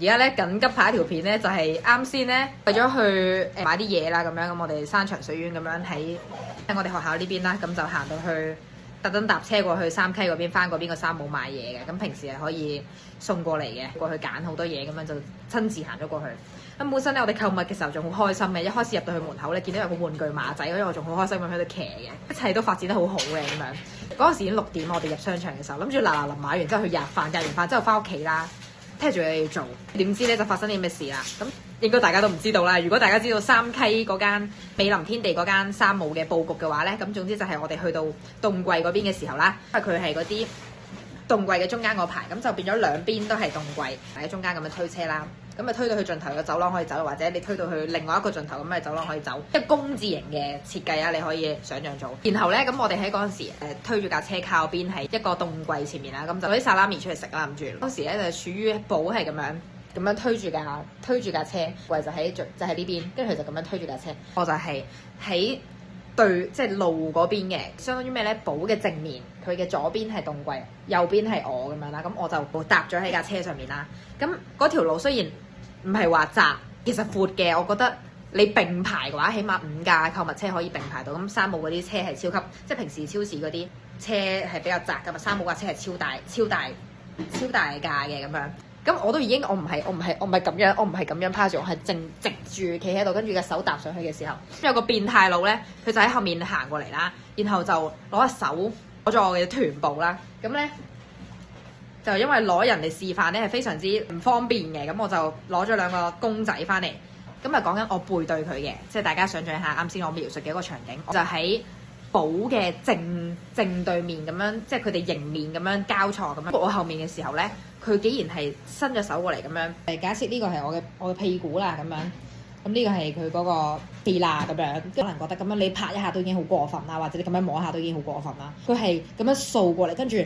家咧緊急拍一條片咧，就係啱先咧為咗去買啲嘢啦，咁樣咁我哋山長水遠咁樣喺我哋學校呢邊啦，咁就行到去特登搭車過去三溪嗰邊，翻嗰邊個山姆買嘢嘅。咁平時係可以送過嚟嘅，過去揀好多嘢咁樣就親自行咗過去。咁本身咧我哋購物嘅時候仲好開心嘅，一開始入到去門口咧見到有個玩具馬仔，所以我仲好開心咁喺度騎嘅，一切都發展得好好嘅咁樣。嗰陣時已經6點，我哋入商場嘅時候諗住嗱臨買完之後去吔飯，吔完飯之後翻屋企啦，聽住嘢要做，點知咧就發生啲咩事啦？咁應該大家都唔知道啦。如果大家知道三溪嗰間美林天地嗰間山姆嘅佈局嘅話咧，咁總之就係我哋去到凍櫃嗰邊嘅時候啦，因為佢係嗰啲凍櫃嘅中間嗰排，咁就變咗兩邊都係凍櫃，喺中間咁樣推車啦。咁咪推到去盡頭嘅走廊可以走，或者你推到去另外一個盡頭咁嘅走廊可以走，一個工字形嘅設計啊，你可以想像做。然後咧，咁我哋喺嗰陣時推住架車靠邊係一個凍櫃前面啦，咁就攞啲沙拉米出嚟食啦，諗住。當時咧就處於寶係咁樣推住架車，櫃就喺呢邊，跟住佢就咁樣推住架車，我就係喺對即係路嗰邊嘅，相當於咩咧？寶嘅正面，佢嘅左邊係凍櫃，右邊係我咁樣啦。咁我就搭咗喺架車上面啦。咁嗰條路雖然唔係話窄，其實闊嘅。我覺得你並排嘅話，起碼5架購物車可以並排到。咁山姆嗰啲車係超級，即係平時超市嗰啲車係比較窄㗎嘛。山姆架車係超大架嘅咁樣。咁我都已經我唔係咁樣趴住，我係直住企喺度，跟住隻手搭上去嘅時候，有個變態佬咧，佢就喺後面行過嚟啦，然後就攞隻手攞咗我嘅臀部啦，咁咧就因為攞人哋示範咧係非常之唔方便嘅，咁我就攞咗2個公仔翻嚟，咁啊講緊我背對佢嘅，即係大家想象下啱先我描述嘅一個場景，我就喺寶嘅正對面咁樣，即係佢哋迎面咁樣交錯咁樣，我後面嘅時候咧，佢竟然係伸咗手過嚟咁樣。假設呢個係我嘅屁股啦咁樣，咁呢個係佢嗰個屁啦咁樣，可能覺得咁樣你拍一下都已經好過分啦，或者你咁樣摸一下都已經好過分啦。佢係咁樣掃過嚟，跟住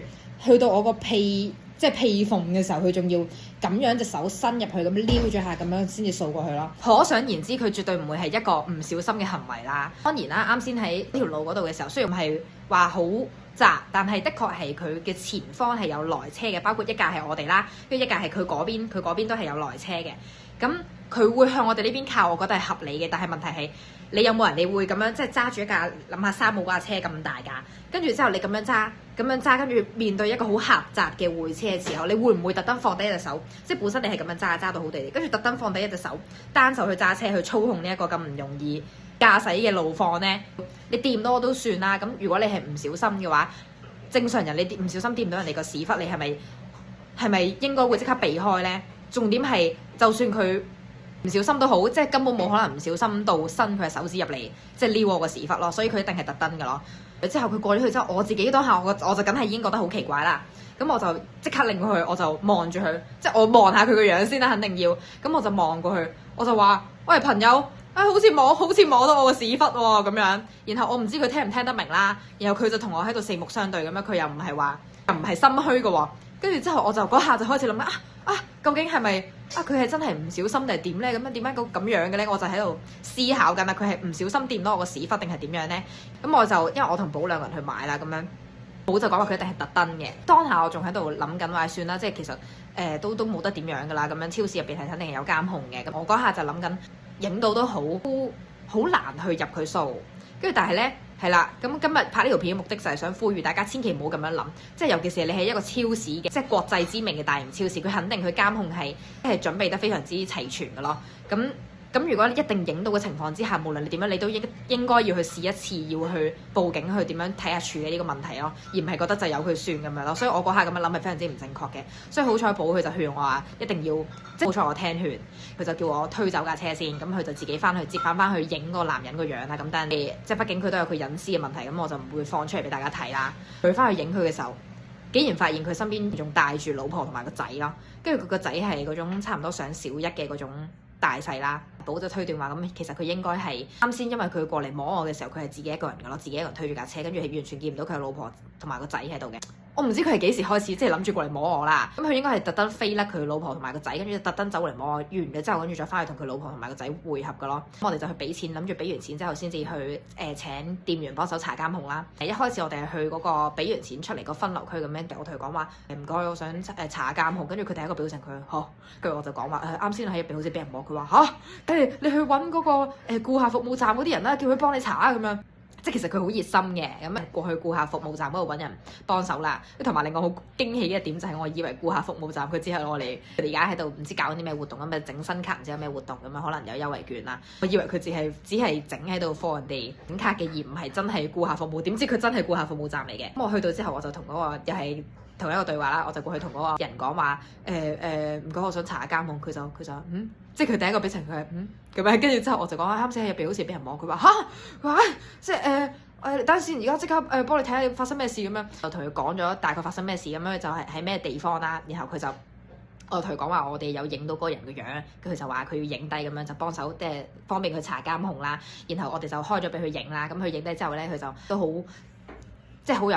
去到我個屁即係屁縫嘅時候，佢仲要咁樣隻手伸入去咁撩咗下，咁樣先至掃過去咯。可想而知，佢絕對唔會係一個唔小心嘅行為啦。當然啦，啱先喺呢條路嗰度嘅時候，雖然唔係話好窄，但係的確係佢嘅前方係有來車嘅，包括一架係我哋啦，跟住一架係佢嗰邊都係有來車嘅。咁佢會向我哋呢邊靠，我覺得係合理嘅。但係問題係你有冇人你會咁樣即係揸住一架諗下山姆嗰架車咁大架，跟住之後你咁樣揸，跟住面對一個好狹窄嘅會車嘅時候，你會唔會特登放低一隻手？即係本身你係咁樣揸到好地地，跟住特登放低一隻手，單手去揸車去操控呢一個咁唔容易駕駛嘅路況呢？你掂到我都算啦。咁如果你係唔小心嘅話，正常人你唔小心掂到人哋個屎忽，你係咪應該會即刻避開呢？重點係就算佢唔小心都好，即係根本冇可能唔小心到伸佢嘅手指入嚟，即係撩我個屎忽咯。所以佢一定係特登㗎咯。之後佢過咗去之後，我自己當下我就梗係已經覺得好奇怪啦。咁我就即刻擰過去，我就望住佢，即係我望下佢個樣先啦，肯定要。咁我就望過去，我就話：喂，朋友，好似摸到我個屎忽喎咁樣。然後我唔知佢聽唔聽得明啦。然後佢就同我喺度四目相對咁樣，佢又唔係心虛嘅喎。跟住之後我就嗰下就開始諗究竟係咪佢係真係唔小心定係點咧？咁樣點解咁樣嘅咧？我就喺度思考緊啦。佢係唔小心掂到我個屎忽定係點樣咧？咁我就因為我同寶2個人去買啦，咁樣寶就講話佢一定係特登嘅。當下我仲喺度諗緊話算啦，即係其實都冇得點樣噶啦。咁樣超市入邊係肯定係有監控嘅。咁我嗰下就諗緊影到都好難去入佢數。跟住但係咧係啦，咁今日拍呢條片嘅目的就係想呼籲大家千祈唔好咁樣諗，即係尤其是你係一個超市嘅，即係國際知名嘅大型超市，佢肯定佢監控係準備得非常之齊全嘅咯。咁如果你一定影到嘅情況之下，無論你點樣，你都應該要去試一次，要去報警去點樣睇下處理呢個問題咯，而唔係覺得就由佢算咁樣咯。所以我嗰下咁樣諗係非常之唔正確嘅。所以好彩寶佢就勸我話一定要，即係好彩我聽勸，佢就叫我推走架車先，咁佢就自己翻去接翻去影個男人個樣啦。咁但係即係畢竟佢都有佢隱私嘅問題，咁我就唔會放出嚟俾大家睇啦。佢翻去影佢嘅時候，竟然發現佢身邊仲帶住老婆同埋個仔咯，跟住佢個仔係嗰種差唔多上小一嘅嗰種大細啦。寶就推斷話咁，其實佢應該係啱先，因為佢過嚟摸我嘅時候，佢係自己一個人噶咯，自己一個人推住架車，跟住係完全見唔到佢嘅老婆同埋個仔喺度嘅。我唔知佢係幾時開始即係諗住過嚟摸我啦。咁佢應該係特登飛甩佢老婆同埋個仔，跟住特登走過嚟摸我，完咗之後跟住再翻去同佢老婆同埋個仔會合噶咯。咁我哋就去俾錢，諗住俾完錢之後先至去請店員幫手查監控啦。一開始我哋係去嗰個俾完錢出嚟個分流區咁樣，我同佢講話唔該，我想查下監控。跟住佢第一個表情佢嚇，跟住我就講話啱先喺入邊好似俾人摸，佢話嚇你去揾嗰個顧客服務站嗰啲人啦，叫佢幫你查啊咁樣。即係其實佢好熱心嘅，咁過去顧客服務站嗰度揾人幫手啦。同埋令我好驚喜嘅一點就係我以為顧客服務站佢只係我哋而家喺度唔知搞緊啲咩活動咁啊，整新卡唔知有咩活動咁啊，可能有優惠券啦。我以為佢只係整喺度幫人哋整卡嘅，而唔係真係顧客服務。點知佢真係顧客服務站嚟嘅。咁我去到之後我就同嗰個又係同一個對話啦，我就過去同嗰個人講話唔該，我想查下監控。佢就即係佢第一個表情佢係咁樣，跟住之後我就講啱先喺入邊好似俾人摸，佢話嚇，佢話即係等陣先，而家即刻幫你睇下發生咩事咁樣，就同佢講咗大概發生咩事咁樣，就係喺咩地方啦。然後我同佢講話我哋有影到嗰個人嘅樣，佢就話佢要影低咁樣就幫手即係方便佢查監控啦。然後我哋就開咗俾佢影啦。咁佢影低之後咧，佢就都好。即係好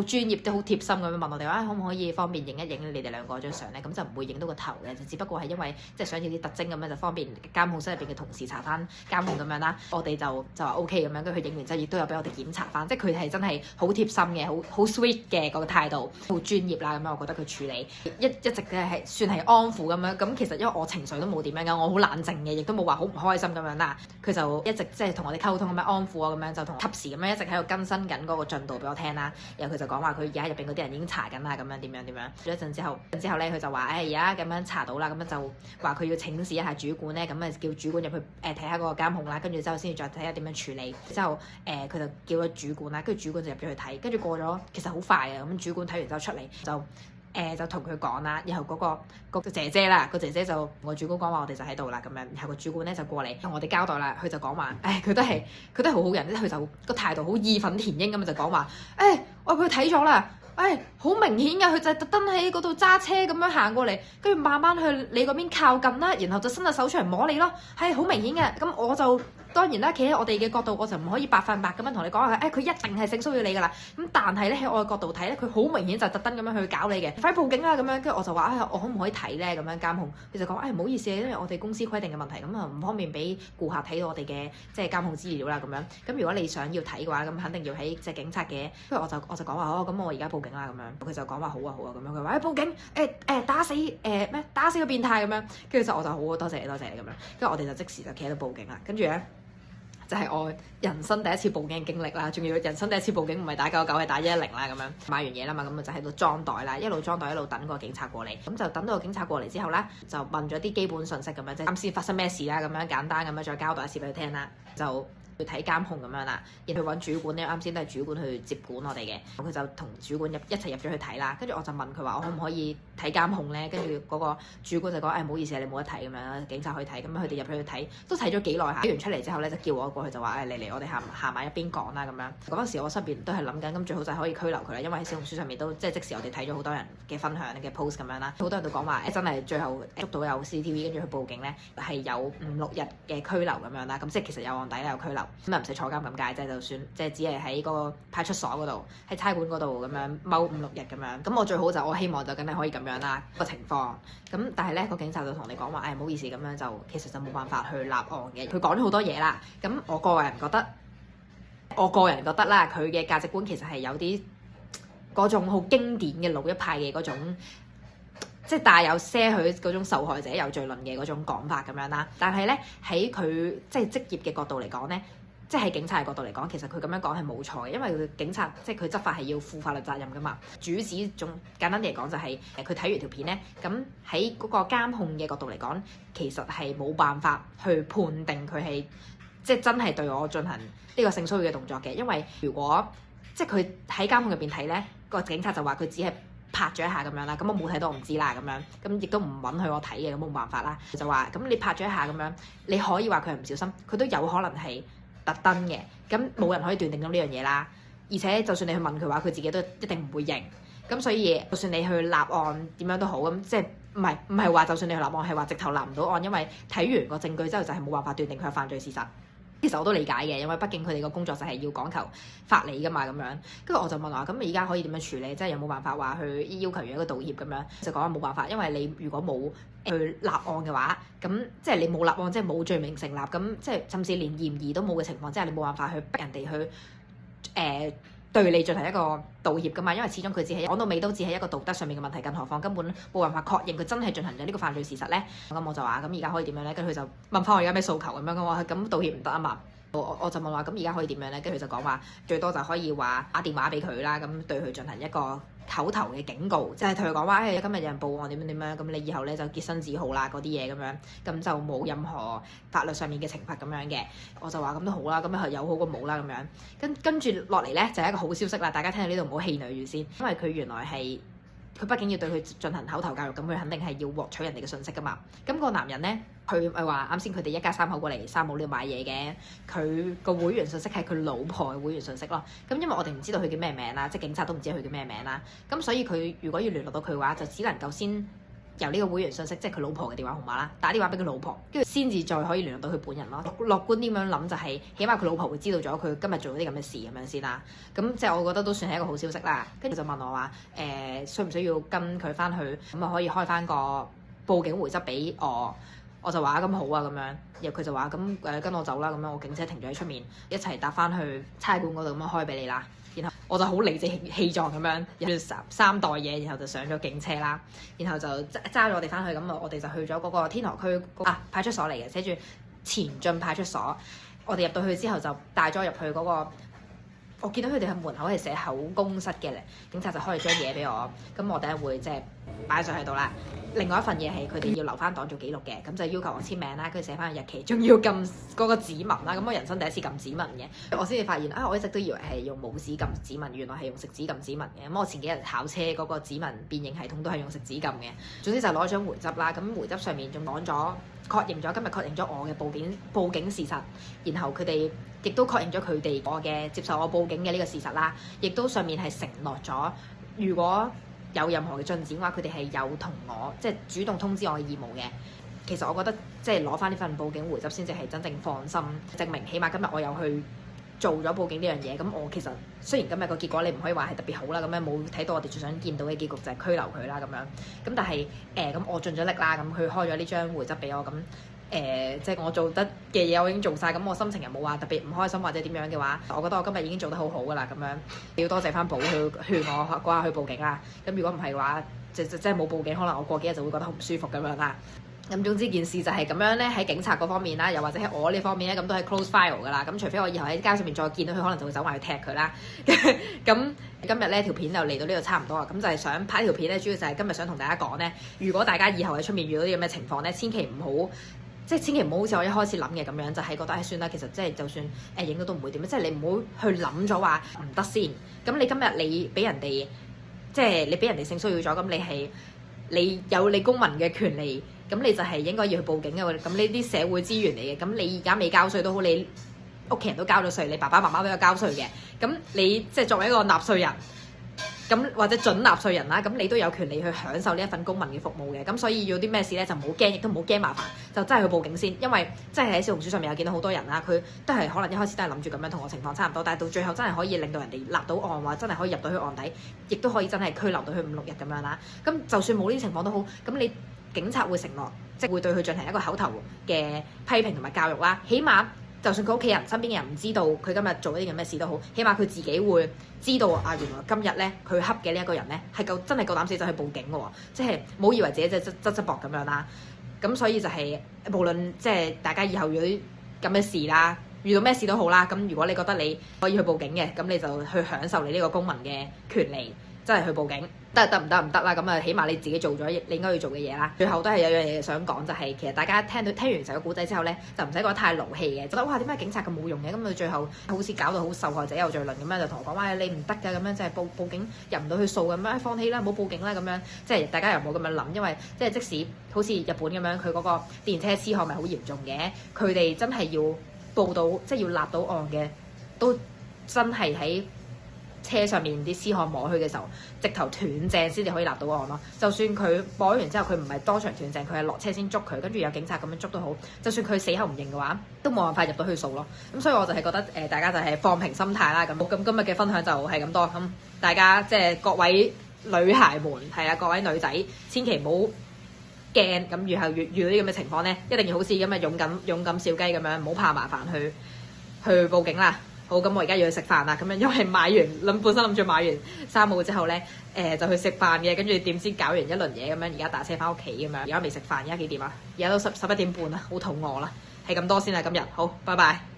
專業，都好貼心咁樣問我哋話，可唔可以方便影一影你哋兩個張相咧？咁就唔會影到個頭嘅，就只不過係因為即係想要啲特徵咁樣，就方便監控室入邊嘅同事查翻監控咁樣啦。我哋就話 OK 咁樣，跟住佢影完之後亦都有俾我哋檢查翻，即係佢係真係好貼心嘅，好 sweet 嘅個態度，好專業啦咁樣。我覺得佢處理一直嘅係算係安撫咁樣。咁其實因為我情緒都冇點樣嘅，我好冷靜嘅，亦都冇話好唔開心咁樣啦。佢就一直即係同我哋溝通咁樣安撫我咁樣，就同及時咁樣一直喺度更新緊嗰個進度俾我聽啦。然後佢就講話佢而家入邊嗰啲人已經查緊啦，咁樣點樣。咗一陣之後咧，佢就話而家咁樣查到啦，咁樣就話佢要請示一下主管咧，咁啊叫主管入去睇下嗰個監控啦，跟住之後先至再睇下點樣處理。之後佢就叫咗主管啦，跟住主管就入咗去睇，跟住過咗其實好快啊，咁主管睇完之後出嚟就同佢講啦，然後嗰個姐姐啦，個姐姐就我主管講話我哋就喺度啦咁樣，然後個主管咧就過嚟同我哋交代啦，佢就講話佢都係好好人，即係佢就個態度好義憤填膺咁樣就講話我佢睇咗啦，好明顯㗎，佢就係特登喺嗰度揸車咁樣行過嚟，跟住慢慢去你嗰邊靠近啦，然後就伸隻手出嚟摸你咯，係好明顯嘅。咁我就當然啦，企喺我哋嘅角度，我就唔可以百分百咁樣同你講話，佢一定係性騷擾你㗎啦。咁但係咧喺我嘅角度睇咧，佢好明顯就特登咁樣去搞你嘅，快報警啦咁樣。跟住我就話我可唔可以睇咧咁樣監控？佢就講唔好意思，因為我哋公司規定嘅問題，咁啊唔方便俾顧客睇到我哋嘅即係監控資料啦咁樣。咁如果你想要睇嘅話，咁肯定要喺即係警察嘅。跟住我就講話咁我而家報警啦咁樣。佢就講話好啊咁樣。佢話報警打死個變態咁樣。跟住就我就好多謝你咁樣。跟住我哋就即時就企喺度報警啦。跟住咧。就係我人生第一次報警嘅經歷啦，仲要人生第一次報警唔係打999係打110啦咁樣。買完嘢啦嘛，咁就喺度裝袋啦，一路裝袋一路等個警察過嚟。咁就等到個警察過嚟之後咧，就問咗啲基本信息咁樣，即係啱先發生咩事啦，咁樣簡單咁樣再交代一次俾佢聽啦，就去睇監控咁樣啦，然後去揾主管咧，啱先都係主管去接管我哋嘅，咁佢就同主管一齊入咗去睇啦。跟住我就問佢話：我可唔可以睇監控咧？跟住嗰個主管就講：唔好意思，你冇得睇咁樣，警察可以睇。咁佢哋入去睇，都睇咗幾耐下。睇完出嚟之後咧，就叫我過去就話：嚟，我哋行埋一邊講啦咁樣。嗰陣時我身邊都係諗緊，咁最好就係可以拘留佢啦，因為喺小紅書上面都即時我哋睇咗好多人嘅分享嘅 post 咁樣啦，好多人都講話真係最後捉到有 CCTV，跟住去報警咧係有5-6日嘅拘留咁樣啦。咁即係其實有案底啦，有拘留，咁啊唔使坐監咁解啫，就算即係只係喺嗰個派出所嗰度，喺差館嗰度咁樣踎5-6日咁樣。咁我最好就我希望就梗係可以咁樣啦個情況。咁但係咧個警察就同你講話，唔好意思咁樣就其實就冇辦法去立案嘅。佢講咗好多嘢啦。咁我個人覺得啦，佢嘅價值觀其實係有啲嗰種好經典嘅老一派嘅嗰種，即係帶有些許嗰種受害者有罪論嘅嗰種講法咁樣啦。但係咧喺佢即係職業嘅角度嚟講咧，即係喺警察嘅角度嚟講，其實佢咁樣講係冇錯嘅，因為佢警察即係佢執法係要負法律責任噶嘛。主旨仲簡單啲嚟講就係佢睇完條片咧，咁喺嗰個監控嘅角度嚟講，其實係冇辦法去判定佢係即係真係對我進行呢個性騷擾嘅動作嘅。因為如果即係佢喺監控入邊睇咧，個警察就話佢只係拍咗一下咁樣啦，咁我冇睇到我唔知啦咁樣，咁亦都唔允許我睇嘅，咁冇辦法啦。就話咁你拍咗一下咁樣，你可以話佢係唔小心，佢都有可能係特登嘅，咁冇人可以斷定到呢樣嘢啦。而且就算你去問佢話，佢自己都一定唔會認。咁所以就算你去立案點樣都好，咁即係唔係話就算你去立案係話直頭立唔到案，因為睇完個證據之後就係冇辦法斷定佢係犯罪事實。其實我都理解嘅，因為畢竟佢哋個工作就係要講求法理噶嘛咁樣。跟住我就問話，咁你而家可以點樣處理？即係有冇辦法話去要求完一個道歉咁樣？就講話冇辦法，因為你如果冇去立案嘅話，咁即係你冇立案，即係冇罪名成立，咁即係甚至連嫌疑都冇嘅情況之下，你冇辦法去逼人哋去對你進行一個道歉噶嘛，因為始終佢只係講到尾都只係一個道德上面嘅問題，更何況根本冇辦法確認佢真係進行咗呢個犯罪事實咧。咁我就話：咁而家可以點樣咧？跟住佢就問翻我而家咩訴求咁樣嘅話，咁道歉唔得啊嘛。我就問話：咁而家可以點樣咧？跟住佢就講話最多就可以話打電話俾佢啦，咁對佢進行一個口頭嘅警告，就係同佢講話：今日有人報案點樣點樣，咁你以後咧就潔身自好啦，嗰啲嘢咁樣，咁就冇任何法律上面嘅懲罰咁樣嘅。我就話咁都好啦，咁係有好過冇啦咁樣。跟住落嚟咧就係一個好消息啦，大家聽到呢度唔好氣餒住先，因為佢原來係佢畢竟要對佢進行口頭教育，咁佢肯定係要獲取人哋嘅信息噶嘛。咁個男人咧，佢咪話啱先佢哋一家三口過嚟山姆呢度買嘢嘅，佢個會員信息係佢老婆嘅會員信息咯。咁因為我哋唔知道佢叫咩名啦，即係警察都唔知佢叫咩名啦。咁所以佢如果要聯絡到佢嘅話，就只能夠先由呢個會員信息，即係佢老婆嘅電話號碼啦，打電話俾佢老婆，跟住先至再可以聯絡到佢本人咯。樂觀啲咁樣諗就係，起碼佢老婆會知道咗佢今日做咗啲咁嘅事咁樣先啦。咁即係我覺得都算係一個好消息啦。跟住就問我話，需唔需要跟佢翻去，咁啊可以開翻個報警回執俾我。我就話咁好啊咁樣，然後佢就話咁跟我走啦咁樣，我警車停咗喺出面，一齊搭翻去差館嗰度咁樣開俾你啦。然後我就好理直氣壯咁樣，有三袋嘢，然後就上咗警車啦，然後就揸咗我哋翻去，咁啊我哋就去咗嗰個天河區派出所嚟嘅，寫住前進派出所。我哋入到去之後就帶咗入去嗰個。我見到佢哋喺門口係寫口供室嘅咧，警察就開咗張嘢俾我，咁我等下會即係擺上喺度啦。另外一份嘢係佢哋要留翻檔做記錄嘅，咁就要求我簽名啦，跟住寫翻個日期，仲要撳嗰個指紋啦。咁我人生第一次撳指紋嘅，我先至發現我一直都以為係用拇指撳指紋，原來係用食指撳指紋嘅。咁我前幾日考車嗰個指紋辨認系統都係用食指撳嘅。總之就攞張回執啦，咁回執上面仲講咗今日確認咗我嘅報警事實，然後佢哋亦都確認咗佢哋我嘅接受我報警嘅呢個事實啦，亦都上面係承諾咗，如果有任何嘅進展嘅話，佢哋係有同我即係主動通知我嘅義務嘅。其實我覺得即係攞翻呢份報警回執先至係真正放心，證明起碼今日我有去做咗報警呢樣嘢。咁我其實雖然今日個結果你唔可以話係特別好啦，咁樣冇睇到我哋最想見到嘅結局就係拘留佢啦咁樣。咁但係咁我盡咗力啦，咁佢開咗呢張回執俾我咁。即係我做得嘅嘢我已經做晒，咁我心情又冇話特別唔開心或者點樣嘅話，我覺得我今日已經做得好好噶啦咁樣。要多謝翻寶去勸我嗰下去報警啦。咁如果唔係嘅話，即係冇報警，可能我過幾日就會覺得好唔舒服咁樣啦。咁總之件事就係咁樣咧，喺警察嗰方面啦，又或者喺我呢方面咧，咁都係 close file 噶啦。咁除非我以後喺街上面再見到佢，可能就會走埋去踢佢啦。咁今日咧條片就嚟到呢度差唔多啦。咁就係想拍條片咧，主要就係今日想同大家講咧，如果大家以後喺出面遇到啲咁嘅情況咧，千祈唔好。即係千祈唔好好似我一開始諗嘅咁樣，就係覺得算啦。其實即係就算影到都唔會點樣，即係你唔好去諗咗話唔得先。咁你今日你俾人哋即係你俾人哋性騷擾咗，咁你有你公民嘅權利，咁你就係應該要去報警嘅。咁呢啲社會資源嚟嘅，咁你而家未交稅都好，你屋企人都交咗稅，你爸爸媽媽都有交稅嘅。咁你即係作為一個納稅人。咁或者準納稅人啦，咁你都有權利去享受呢一份公民嘅服務嘅，咁所以要啲咩事咧就唔好驚，亦都唔好驚麻煩，就真係去報警先，因為真係喺小紅書上面有見到好多人啦，佢都係可能一開始都係諗住咁樣同我情況差唔多，但係到最後真係可以令到人哋立到案，或真係可以入到去案底，亦都可以真係拘留到去5-6日咁樣啦。咁就算冇呢啲情況都好，咁你警察會承諾，即係會對佢進行一個口頭嘅批評同埋教育啦，起碼。就算佢屋企人、身邊嘅人唔知道佢今日做一啲咁嘅事都好，起碼佢自己會知道啊！原來今日咧佢恰嘅呢一個人咧係真係夠膽死走去報警嘅喎，即係冇以為自己即係側膊咁樣啦。咁所以就係無論即係大家以後遇到咁嘅事啦，遇到咩事都好啦。咁如果你覺得你可以去報警嘅，咁你就去享受你呢個公民嘅權利，真係去報警。得唔得啦，咁啊起碼你自己做咗你應該要做嘅嘢啦。最後都係有樣嘢想講，就係其實大家聽完成個故仔之後咧，就唔使覺得太勞氣嘅，覺得哇點解警察咁冇用嘅？咁佢最後好似搞到好受害者有罪論咁樣，就同我講話你唔得㗎，咁樣即係報警入唔到去訴咁樣，放棄啦，唔好報警啦咁樣，即係大家又唔好咁樣諗，因為即係即使好似日本咁樣，佢嗰個電車痴漢咪好嚴重嘅，佢哋真係要報到即係要立到案嘅，都真係喺車上面啲屍殼摸去嘅時候，直頭斷正先至可以立到案咯。就算佢摸完之後佢唔係當場斷正，佢係落車先捉佢，跟住有警察咁樣捉都好，就算佢死後唔認嘅話，都冇辦法入到去數咯。咁所以我就係覺得大家就係放平心態啦。咁今日嘅分享就係咁多。咁大家即係各位女孩們係啊，各位女仔千祈唔好驚。咁以後遇到啲咁嘅情況咧，一定要好似咁嘅勇敢小雞咁樣，唔好怕麻煩去報警啦。好，咁我而家要去食飯啦，咁樣因為本身諗住買完衫帽之後咧，就去食飯嘅，跟住點知搞完一輪嘢咁樣，而家打車翻屋企咁樣，而家未食飯，而家幾點啊？而家都11點半啦，好肚餓啦，係咁多先啦，今日好，拜拜。